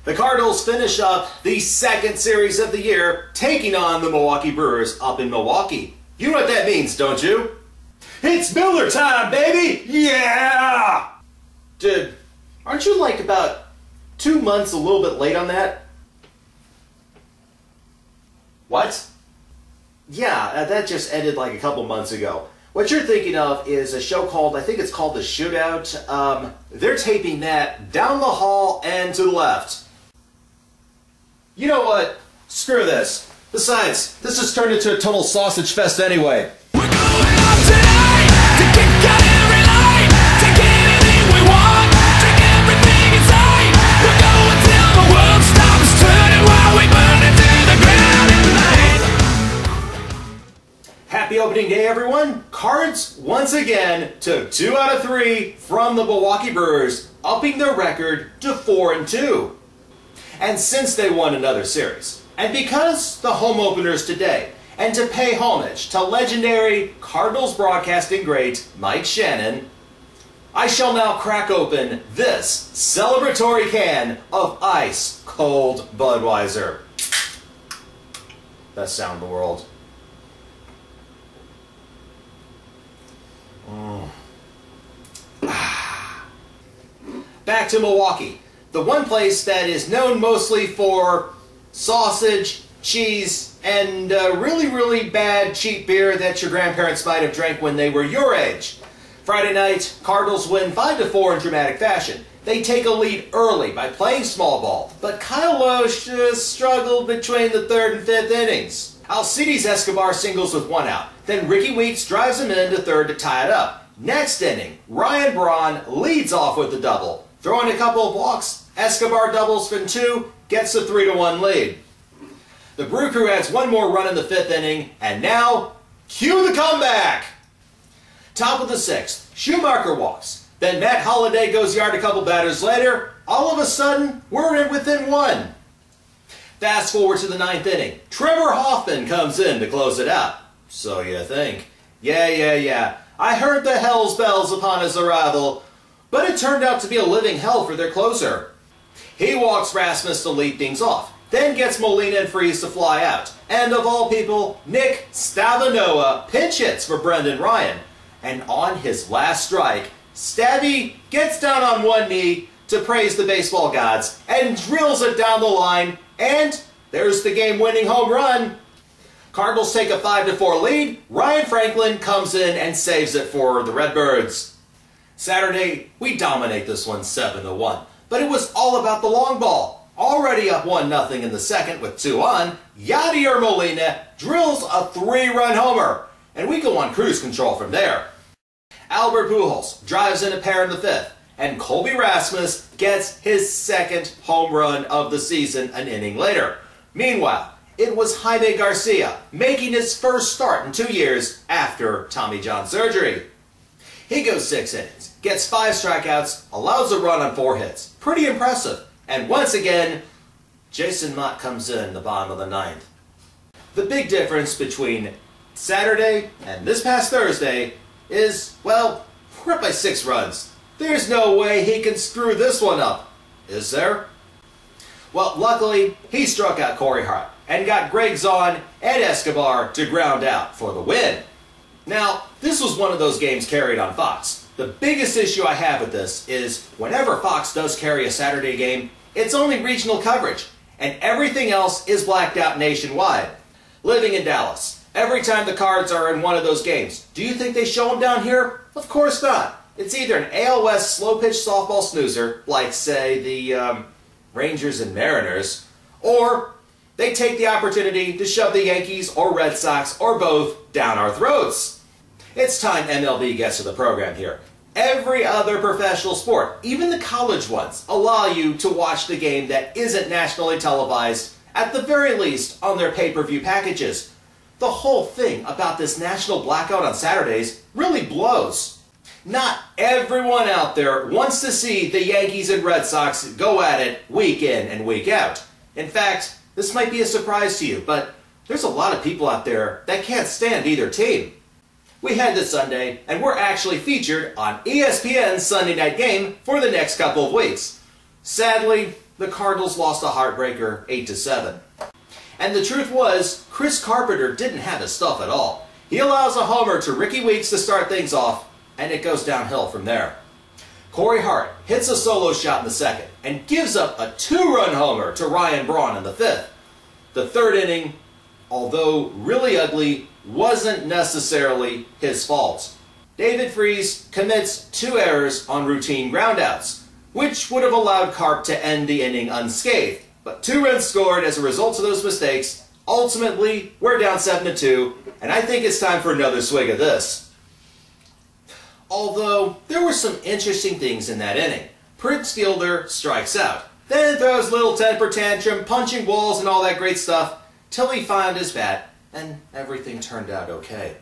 The Cardinals finish up the second series of the year, taking on the Milwaukee Brewers up in Milwaukee. You know what that means, don't you? It's Miller time, baby! Yeah! Dude, aren't you like about 2 months a little bit late on that? What? Yeah, that just ended like a couple months ago. What you're thinking of is a show called, I think it's called The Shootout. They're taping that down the hall and to the left. You know what? Screw this. Besides, this has turned into a total sausage fest anyway. We're going out today to kick out every line, take anything we want, drink everything inside. We're going till the world stops turning while we burn it to the ground at night. Happy opening day, everyone. Cards, once again, took 2 out of 3 from the Milwaukee Brewers, upping their record to 4-2. And since they won another series, and because the home opener's today, and to pay homage to legendary Cardinals broadcasting great Mike Shannon, I shall now crack open this celebratory can of ice-cold Budweiser. Best sound in the world. Back to Milwaukee, the one place that is known mostly for sausage, cheese, and really bad cheap beer that your grandparents might have drank when they were your age. Friday night, Cardinals win 5-4 in dramatic fashion. They take a lead early by playing small ball, but Kyle Loesch struggled between the 3rd and 5th innings. Alcides Escobar singles with 1 out. Then Ricky Weeks drives him into 3rd to tie it up. Next inning, Ryan Braun leads off with the double. Throwing a couple of walks, Escobar doubles from 2, gets the 3-1 lead. The Brew Crew adds 1 more run in the 5th inning, and now, cue the comeback! Top of the 6th, Schumacher walks. Then Matt Holliday goes yard a couple batters later. All of a sudden, we're in within 1. Fast forward to the 9th inning. Trevor Hoffman comes in to close it out. So you think. Yeah. I heard the hell's bells upon his arrival, but it turned out to be a living hell for their closer. He walks Rasmus to lead things off, then gets Molina and Freese to fly out. And of all people, Nick Stavanoa pinch hits for Brendan Ryan. And on his last strike, Stabby gets down on one knee to praise the baseball gods and drills it down the line, and there's the game-winning home run. Cardinals take a 5-4 lead. Ryan Franklin comes in and saves it for the Redbirds. Saturday, we dominate this one 7-1, but it was all about the long ball. Already up 1-0 in the 2nd with 2 on, Yadier Molina drills a 3-run homer, and we go on cruise control from there. Albert Pujols drives in a pair in the 5th, and Colby Rasmus gets his 2nd home run of the season an inning later. Meanwhile, it was Jaime Garcia making his first start in 2 years after Tommy John surgery. He goes 6 innings, gets 5 strikeouts, allows a run on 4 hits. Pretty impressive. And once again, Jason Mott comes in the bottom of the 9th. The big difference between Saturday and this past Thursday is, well, we're up by 6 runs. There's no way he can screw this one up, is there? Well, luckily, he struck out Corey Hart and got Greg Zahn and Escobar to ground out for the win. Now, this was one of those games carried on Fox. The biggest issue I have with this is whenever Fox does carry a Saturday game, it's only regional coverage, and everything else is blacked out nationwide. Living in Dallas, every time the Cards are in one of those games, do you think they show them down here? Of course not. It's either an AL West slow-pitch softball snoozer, like, say, the Rangers and Mariners, or they take the opportunity to shove the Yankees or Red Sox or both down our throats. It's time MLB gets to the program here. Every other professional sport, even the college ones, allow you to watch the game that isn't nationally televised, at the very least on their pay-per-view packages. The whole thing about this national blackout on Saturdays really blows. Not everyone out there wants to see the Yankees and Red Sox go at it week in and week out. In fact, this might be a surprise to you, but there's a lot of people out there that can't stand either team. We head to Sunday, and we're actually featured on ESPN's Sunday Night Game for the next couple of weeks. Sadly, the Cardinals lost a heartbreaker 8-7. And the truth was, Chris Carpenter didn't have his stuff at all. He allows a homer to Ricky Weeks to start things off, and it goes downhill from there. Corey Hart hits a solo shot in the second and gives up a 2-run homer to Ryan Braun in the fifth. The third inning, although really ugly, wasn't necessarily his fault. David Freese commits 2 errors on routine groundouts, which would have allowed Carp to end the inning unscathed. But 2 runs scored as a result of those mistakes. Ultimately, we're down 7-2, and I think it's time for another swig of this. Although, there were some interesting things in that inning. Prince Fielder strikes out, then throws a little temper tantrum, punching walls and all that great stuff, till he found his bat, and everything turned out okay.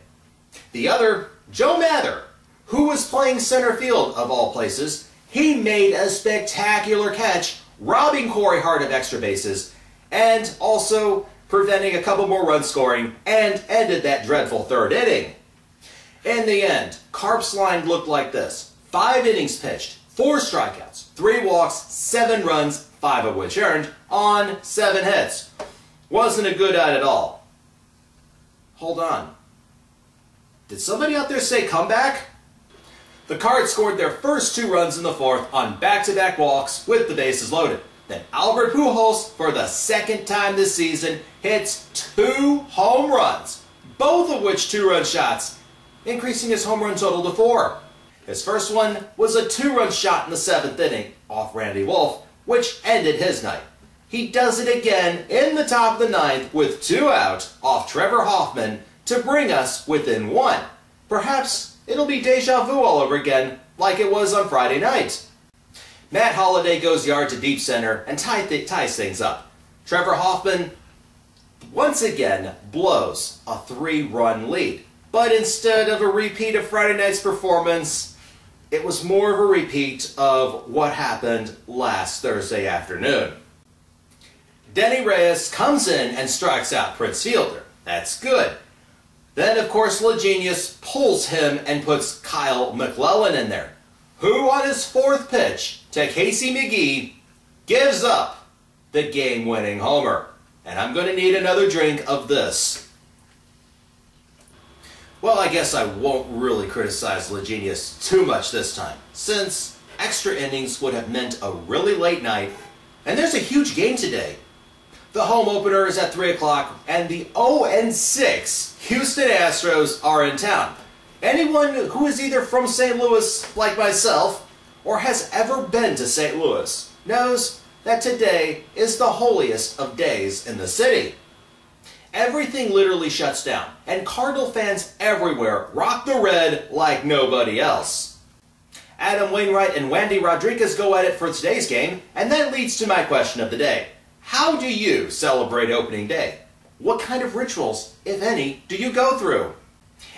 The other, Joe Mather, who was playing center field of all places, he made a spectacular catch, robbing Corey Hart of extra bases, and also preventing a couple more runs scoring, and ended that dreadful third inning. In the end, Carp's line looked like this. 5 innings pitched, 4 strikeouts, 3 walks, 7 runs, 5 of which earned, on 7 hits. Wasn't a good night at all. Hold on. Did somebody out there say comeback? The Cards scored their first 2 runs in the fourth on back-to-back walks with the bases loaded. Then Albert Pujols, for the second time this season, hits 2 home runs, both of which 2-run shots, increasing his home run total to 4. His first one was a 2-run shot in the 7th inning off Randy Wolf, which ended his night. He does it again in the top of the 9th with 2 out off Trevor Hoffman to bring us within 1. Perhaps it'll be deja vu all over again like it was on Friday night. Matt Holliday goes yard to deep center and ties things up. Trevor Hoffman once again blows a 3-run lead. But instead of a repeat of Friday night's performance, it was more of a repeat of what happened last Thursday afternoon. Denny Reyes comes in and strikes out Prince Fielder. That's good. Then, of course, LaGenius pulls him and puts Kyle McClellan in there, who on his 4th pitch to Casey McGee gives up the game-winning homer. And I'm going to need another drink of this. Well, I guess I won't really criticize LaGenius too much this time, since extra innings would have meant a really late night, and there's a huge game today. The home opener is at 3 o'clock, and the 0-6 Houston Astros are in town. Anyone who is either from St. Louis, like myself, or has ever been to St. Louis, knows that today is the holiest of days in the city. Everything literally shuts down, and Cardinal fans everywhere rock the red like nobody else. Adam Wainwright and Wandy Rodriguez go at it for today's game, and that leads to my question of the day. How do you celebrate opening day? What kind of rituals, if any, do you go through?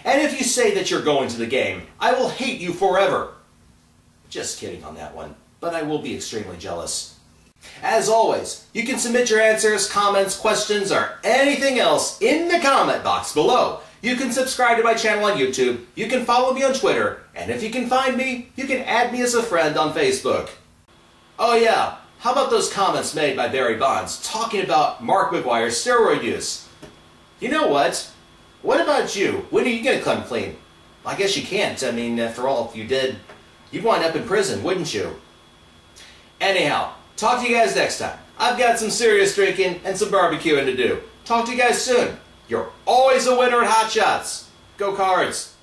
And if you say that you're going to the game, I will hate you forever. Just kidding on that one, but I will be extremely jealous. As always, you can submit your answers, comments, questions, or anything else in the comment box below. You can subscribe to my channel on YouTube, you can follow me on Twitter, and if you can find me, you can add me as a friend on Facebook. Oh yeah, how about those comments made by Barry Bonds talking about Mark McGwire's steroid use? You know what? What about you? When are you going to come clean? I guess you can't. I mean, after all, if you did, you'd wind up in prison, wouldn't you? Anyhow, talk to you guys next time. I've got some serious drinking and some barbecuing to do. Talk to you guys soon. You're always a winner at Hot Shots. Go Cards.